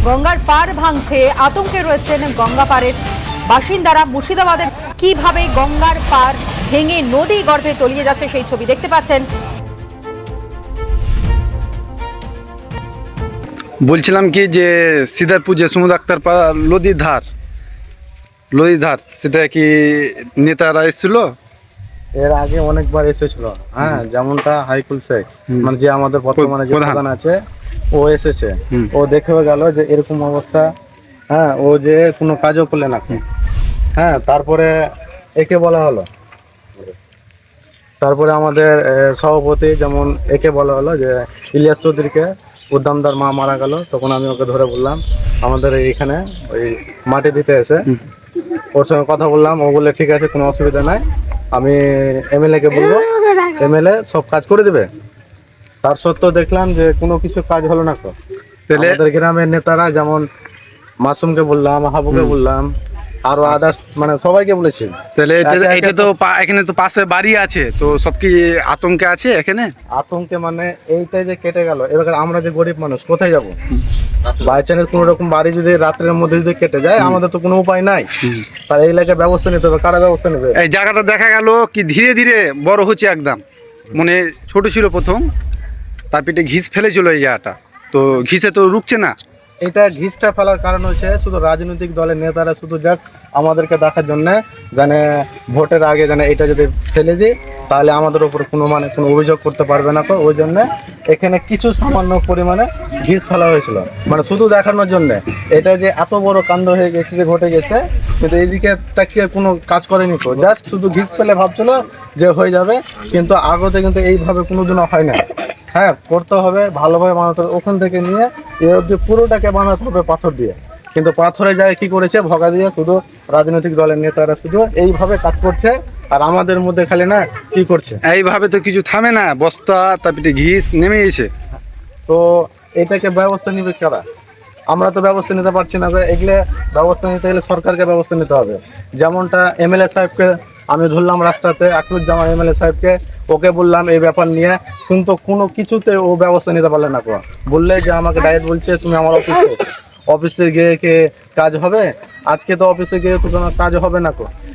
গঙ্গার পাড় ভাঙছে, আতঙ্কে রয়েছেন গঙ্গা পাড়ের বাসিন্দারা। মুর্শিদাবাদের কিভাবে গঙ্গার পাড় ভেঙে নদী গর্ভে তলিয়ে যাচ্ছে সেই ছবি দেখতে পাচ্ছেন। বলছিলাম কি যে সিদারপুর যে সুমুদ আক্তার পাড়া নদীর ধার সেটা কি নেতারা এসেছিল? এর আগে অনেকবার এসেছিল, হ্যাঁ, যেমনটা হাইকুল শেখ মানে যে আমাদের বর্তমানে যে প্রধান আছে, ও এসেছে, ও দেখেও গেল যে এরকম অবস্থা, হ্যাঁ, ও যে কোনো কাজও করলে না, হ্যাঁ, তারপরে একে বলা হলো, তারপরে আমাদের সভাপতি যেমন একে বলা হলো যে ইলিয়াস চৌধুরীকে উদ্দামদার মা মারা গেল, তখন আমি ওকে ধরে বললাম আমাদের এইখানে ওই মাটি দিতে এসে ওর সঙ্গে কথা বললাম, ও বললে ঠিক আছে কোনো অসুবিধা নাই, আমি এমএলএ কে বলবো, এমএলএ সব কাজ করে দেবে। তার সত্ত্বেও দেখলাম যে কোনো কিছু কাজ হলো না। তো তাহলে আমাদের গ্রামের নেতারা যেমন মাসুমকে বললাম, হাবুকে বললাম, আরো আদার্স মানে সবাইকে বলেছি। তাহলে এটা তো এখানে তো পাশে বাড়ি আছে, তো সব কি আতঙ্কে আছে এখানে? আতঙ্কে মানে এইটাই যে কেটে গেল, এবার আমরা যে গরিব মানুষ কোথায় যাবো? বাই চান্স কোনো রকম বাড়ি যদি রাত্রের মধ্যে যদি কেটে যায়, আমাদের তো কোনো উপায় নাই, তার এই এলাকায় ব্যবস্থা নিতে হবে। কারা ব্যবস্থা নেবে? এই জায়গাটা দেখা গেল কি ধীরে ধীরে বড় হচ্ছে একদম, মানে ছোট ছিল প্রথম, তার পিঠে ঘিস ফেলেছিল এই জায়গাটা, তো ঘিসে তো রুকছে না। এটা ঘিসটা ফেলার কারণ হচ্ছে শুধু রাজনৈতিক দলের নেতারা শুধু জাস্ট আমাদেরকে দেখার জন্য, জানে ভোটের আগে জানে এটা যদি ফেলে দিই তাহলে আমাদের উপর কোনো কোনো অভিযোগ করতে পারবে না। তো ওই জন্য এখানে কিছু সামান্য পরিমাণে ঘিস ফেলা হয়েছিল, মানে শুধু দেখানোর জন্য। এটা যে এত বড় কাণ্ড হয়ে গেছে, যে ঘটে গেছে, কিন্তু এইদিকে তাকিয়ে কোনো কাজ করেনি। তো জাস্ট শুধু ঘিস ফেলে ভাবছিল যে হয়ে যাবে, কিন্তু আগতে কিন্তু এইভাবে কোনোদিনও হয় না। হ্যাঁ, করতে হবে ভালোভাবে বানাতে হবে, ওখান থেকে নিয়ে এ অবধি পুরোটাকে বানাতে হবে পাথর দিয়ে। কিন্তু পাথরে যায় কি করেছে, ভগা দিয়ে শুধু রাজনৈতিক দলের নেতারা শুধু এইভাবে কাজ করছে, আর আমাদের মধ্যে খালি না কি করছে, এইভাবে তো কিছু থামে না, বস্তা তার পিঠে ঘিস নেমে গেছে। তো এটাকে ব্যবস্থা নিবে কারা? আমরা তো ব্যবস্থা নিতে পারছি না। এগুলো ব্যবস্থা নিতে গেলে সরকারকে ব্যবস্থা নিতে হবে। যেমনটা এমএলএ সাহেবকে আমি ধরলাম রাস্তাতে, আকরুজ্জামান এমএলএ সাহেবকে, ওকে বললাম এই ব্যাপার নিয়ে, কিন্তু কোনো কিছুতে ও ব্যবস্থা নিতে পারলে না। বললে যে আমাকে ডাইরেক্ট বলছে তুমি আমার অফিসে গিয়ে কে কাজ হবে? আজকে তো অফিসে গিয়ে তো কোনো কাজ হবে না,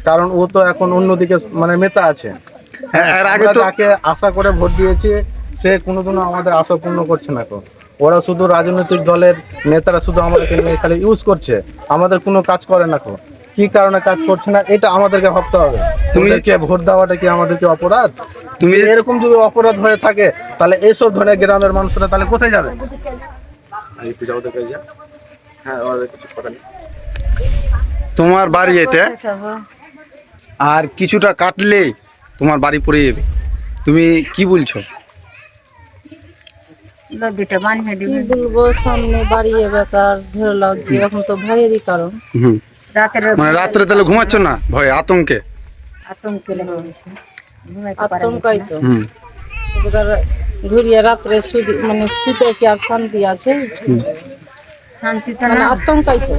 কারণ ও তো এখন অন্যদিকে মানে নেতা আছে। এর আগে তো তাকে আশা করে ভোট দিয়েছি, সে কোনোদিনও আমাদের আশা পূর্ণ করছে না। ওরা শুধু রাজনৈতিক দলের নেতারা শুধু আমাদেরকে নিয়ে খালি ইউজ করছে, আমাদের কোনো কাজ করে না। কি কারণে কাজ করছে না এটা আমাদেরকে ভাবতে হবে। তুমিকে ভোট দেওয়াটা কি আমাদেরকে অপরাধ? তুমি এরকম যদি অপরাধ হয়ে থাকে তাহলে এইসব ধরনের গ্রামের মানুষরা তাহলে কোথায় যাবে? হ্যাঁ, তোমার বাড়ি এতে আর কিছুটা কাটলেই তোমার বাড়ি পড়ে যাবে, তুমি কি বলছো? কি বলবো, সামনে বাড়িয়ে বেকার ধরে লাও যে এখন তো ভয়েরই কারণ। মানে রাত্রে তাহলে ঘুমাচ্ছ না ভয় আতঙ্কে? আতঙ্কাই তো এবার ঘুরিয়ে রাত্রে মানে শুতে কি আর শান্তি আছে? শান্তি তো মানে না, আতঙ্কাই তো।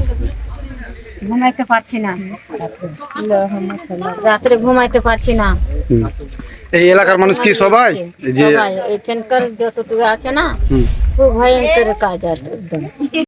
ঘুমাইতে পারছি না, রাত্রে ঘুমাইতে পারছি না। এই এলাকার মানুষ কি সবাই যে এখানকার যতটুকু আছে না, খুব ভয়ঙ্কর কাজ আছে একদম।